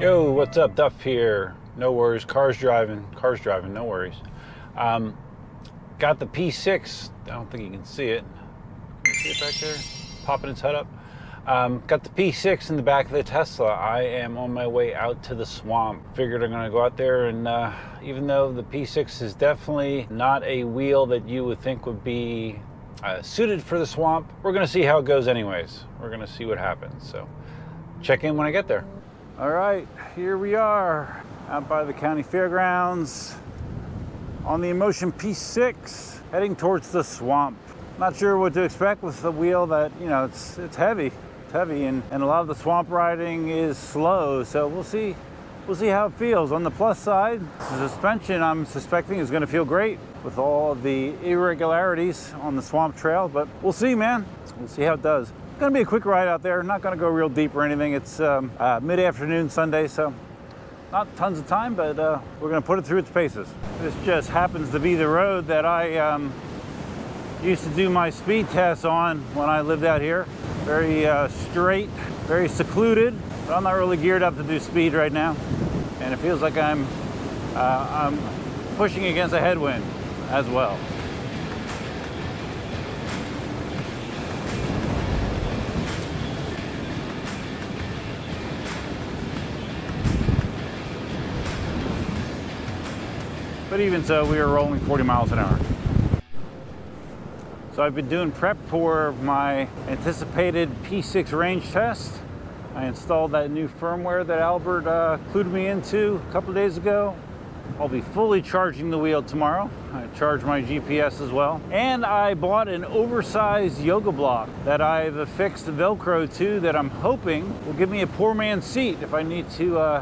Yo, what's up? Duff here. No worries. Cars driving, no worries. Got the P6. I don't think you can see it. Can you see it back there? Popping its head up. Got the P6 in the back of the Tesla. I am on my way out to the swamp. Figured I'm gonna go out there and even though the P6 is definitely not a wheel that you would think would be suited for the swamp, we're gonna see how it goes anyways. We're gonna see what happens. So check in when I get there. All right, here we are out by the county fairgrounds on the Inmotion P6, heading towards the swamp. Not sure what to expect with the wheel that, you know, it's heavy. It's heavy and a lot of the swamp riding is slow, so we'll see how it feels. On the plus side, the suspension I'm suspecting is gonna feel great with all of the irregularities on the swamp trail, but we'll see, man. We'll see how it does. Gonna be a quick ride out there, not gonna go real deep or anything. It's mid-afternoon Sunday, so not tons of time, but we're gonna put it through its paces. This just happens to be the road that I used to do my speed tests on when I lived out here. Very straight, very secluded, but I'm not really geared up to do speed right now. And it feels like I'm pushing against a headwind as well. But even so, we are rolling 40 miles an hour. So I've been doing prep for my anticipated P6 range test. I installed that new firmware that Albert clued me into a couple of days ago. I'll be fully charging the wheel tomorrow. I charged my GPS as well. And I bought an oversized yoga block that I've affixed Velcro to that I'm hoping will give me a poor man's seat if I need to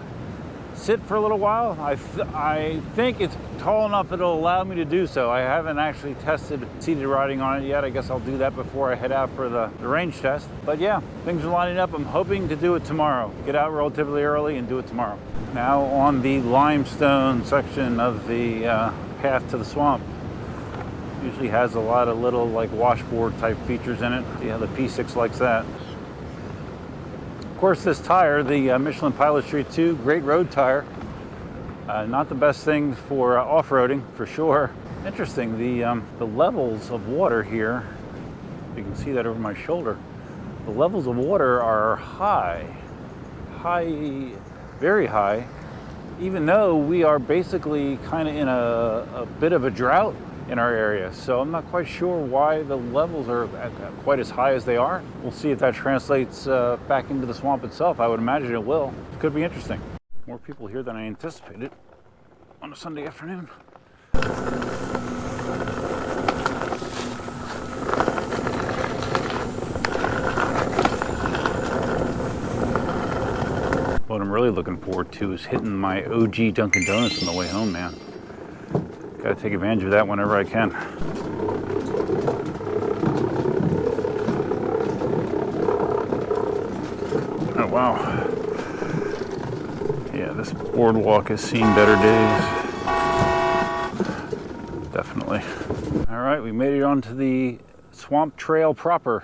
sit for a little while. I think it's tall enough that it'll allow me to do so. I haven't actually tested seated riding on it yet. I guess I'll do that before I head out for the range test. But yeah, things are lining up. I'm hoping to do it tomorrow. Get out relatively early and do it tomorrow. Now on the limestone section of the path to the swamp. Usually has a lot of little like washboard type features in it. See how the P6 likes that. Of course, this tire, the Michelin Pilot Street 2, great road tire. Not the best thing for off-roading, for sure. Interesting, the levels of water here, you can see that over my shoulder. The levels of water are high, very high, even though we are basically kind of in a bit of a drought in our area. So I'm not quite sure why the levels are quite as high as they are. We'll see if that translates back into the swamp itself. I would imagine it will. It could be interesting. More people here than I anticipated on a Sunday afternoon. What I'm really looking forward to is hitting my OG Dunkin' Donuts on the way home, man. Gotta take advantage of that whenever I can. Oh wow. Yeah, this boardwalk has seen better days. Definitely. All right, we made it onto the swamp trail proper.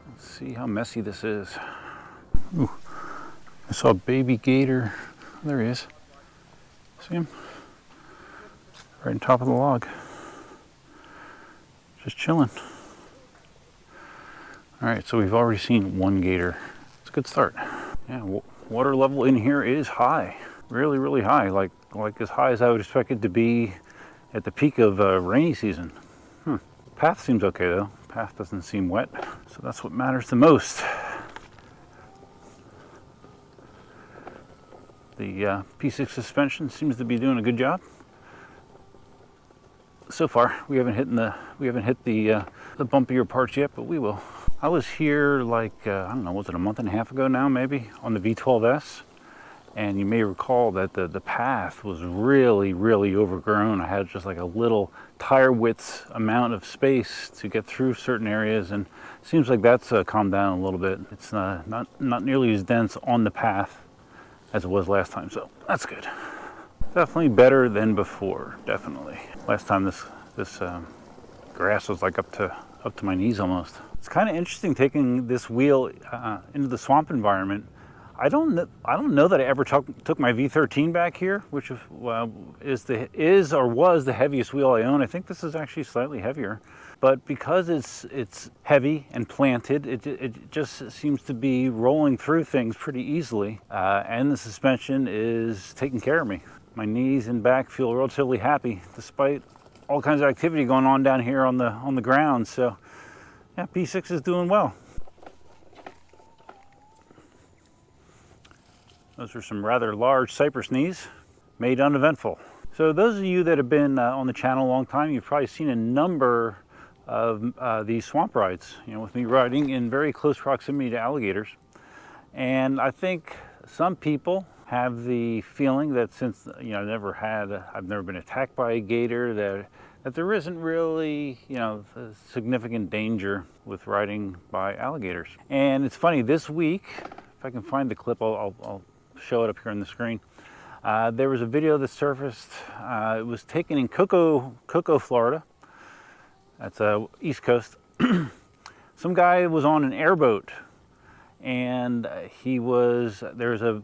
Let's see how messy this is. Ooh, I saw a baby gator. There he is. See him? Right on top of the log. Just chilling. All right, so we've already seen one gator. It's a good start. Yeah, water level in here is high. Really, really high. Like as high as I would expect it to be at the peak of rainy season. Path seems okay though. Path doesn't seem wet. So that's what matters the most. The P6 suspension seems to be doing a good job. So far, we haven't hit the bumpier parts yet, but we will. I was here like I don't know, was it a month and a half ago now, maybe, on the V12S, and you may recall that the path was really, really overgrown. I had just like a little tire width amount of space to get through certain areas, and it seems like that's calmed down a little bit. It's not nearly as dense on the path as it was last time, so that's good. Definitely better than before, definitely. Last time this grass was like up to my knees almost. It's kind of interesting taking this wheel into the swamp environment. I don't know that I ever took my V13 back here, which is or was the heaviest wheel I own. I think this is actually slightly heavier, but because it's heavy and planted, it just seems to be rolling through things pretty easily, and the suspension is taking care of me. My knees and back feel relatively happy despite all kinds of activity going on down here on the ground. So yeah, P6 is doing well. Those are some rather large cypress knees, made uneventful. So those of you that have been on the channel a long time, you've probably seen a number of these swamp rides, with me riding in very close proximity to alligators. And I think some people have the feeling that since I've never been attacked by a gator, that there isn't really significant danger with riding by alligators. And it's funny, this week, if I can find the clip, I'll show it up here on the screen. There was a video that surfaced. It was taken in Cocoa, Florida. That's East Coast. Some guy was on an airboat, and there was a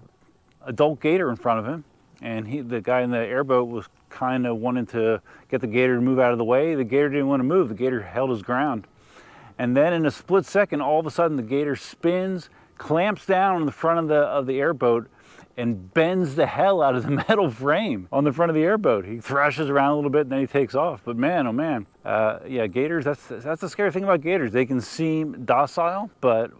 adult gator in front of him, and the guy in the airboat was kind of wanting to get the gator to move out of the way. The gator didn't want to move. The gator held his ground, and then in a split second, all of a sudden, the gator spins, clamps down on the front of the airboat, and bends the hell out of the metal frame on the front of the airboat. He thrashes around a little bit and then he takes off. But man, oh man, yeah, gators, that's the scary thing about gators. They can seem docile, but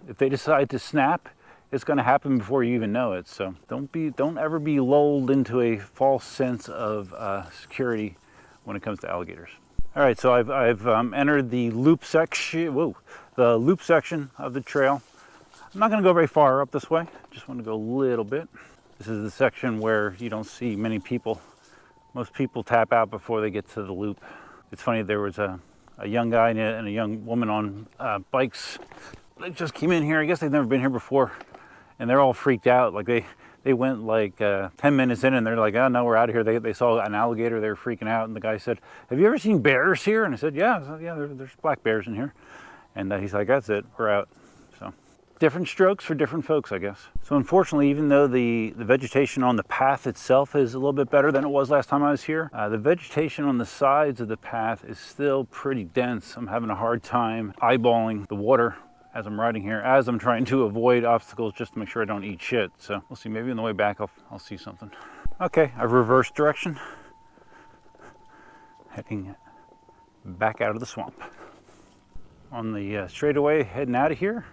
if they decide to snap, it's gonna happen before you even know it. So don't ever be lulled into a false sense of security when it comes to alligators. All right, so I've entered the loop section, the loop section of the trail. I'm not going to go very far up this way. Just want to go a little bit. This is the section where you don't see many people. Most people tap out before they get to the loop. It's funny, there was a young guy and a young woman on bikes. They just came in here. I guess they've never been here before, and they're all freaked out. Like they went like 10 minutes in, and they're like, "Oh no, we're out of here." They saw an alligator. They were freaking out, and the guy said, "Have you ever seen bears here?" And I said, "Yeah, there's black bears in here." And he's like, "That's it, we're out." So different strokes for different folks, I guess. So unfortunately, even though the vegetation on the path itself is a little bit better than it was last time I was here, the vegetation on the sides of the path is still pretty dense. I'm having a hard time eyeballing the water as I'm riding here, as I'm trying to avoid obstacles just to make sure I don't eat shit. So we'll see, maybe on the way back I'll see something. Okay, I've reversed direction, heading back out of the swamp. On the straightaway heading out of here.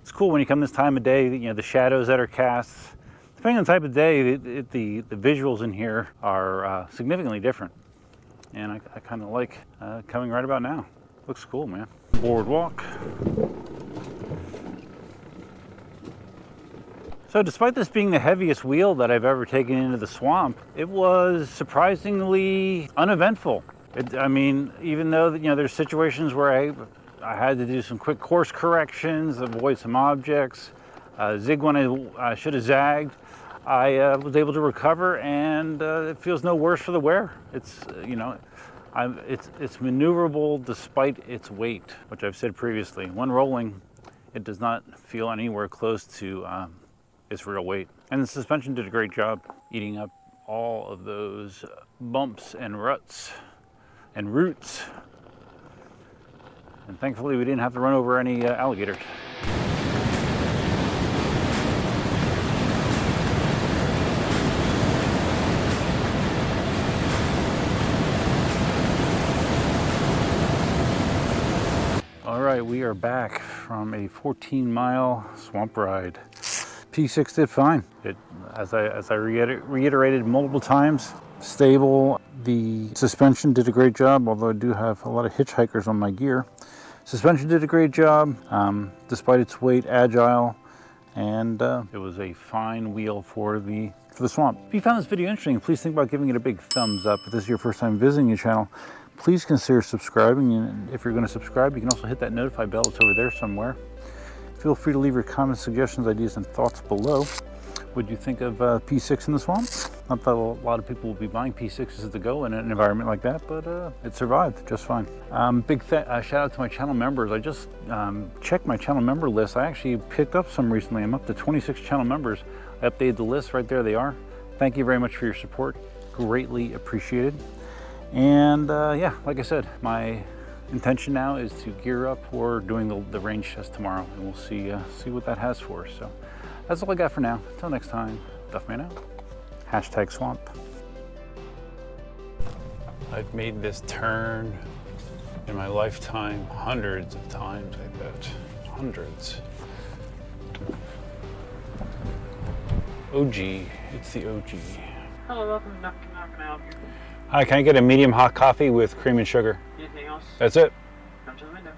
It's cool when you come this time of day, the shadows that are cast. Depending on the type of day, the visuals in here are significantly different. And I kind of like coming right about now. Looks cool, man. Boardwalk. So despite this being the heaviest wheel that I've ever taken into the swamp, it was surprisingly uneventful. Even though there's situations where I had to do some quick course corrections, avoid some objects, zig when I should have zagged. I was able to recover, and it feels no worse for the wear. It's it's maneuverable despite its weight, which I've said previously. When rolling, it does not feel anywhere close to its real weight. And the suspension did a great job eating up all of those bumps and ruts and roots. And thankfully we didn't have to run over any alligators. All right, we are back from a 14-mile swamp ride. P6 did fine. As I reiterated multiple times, stable. The suspension did a great job, although I do have a lot of hitchhikers on my gear. Suspension did a great job, despite its weight, agile, and it was a fine wheel for the swamp. If you found this video interesting, please think about giving it a big thumbs up. If this is your first time visiting the channel, please consider subscribing, and if you're going to subscribe, you can also hit that notify bell. It's over there somewhere. Feel free to leave your comments, suggestions, ideas, and thoughts below. What do you think of P6 in the swamp? Not that a lot of people will be buying P6s to go in an environment like that, but it survived just fine. Big shout out to my channel members. I just checked my channel member list. I actually picked up some recently. I'm up to 26 channel members. I updated the list, right there they are. Thank you very much for your support. Greatly appreciated. And yeah, like I said, my intention now is to gear up for doing the range test tomorrow, and we'll see what that has for us. So that's all I got for now. Until next time, Duffman out. Hashtag swamp. I've made this turn in my lifetime hundreds of times, I bet. Hundreds. OG. It's the OG. Hello, welcome to Duffman. How can I help you? Hi, can I get a medium hot coffee with cream and sugar? Anything else? That's it. Come to the window.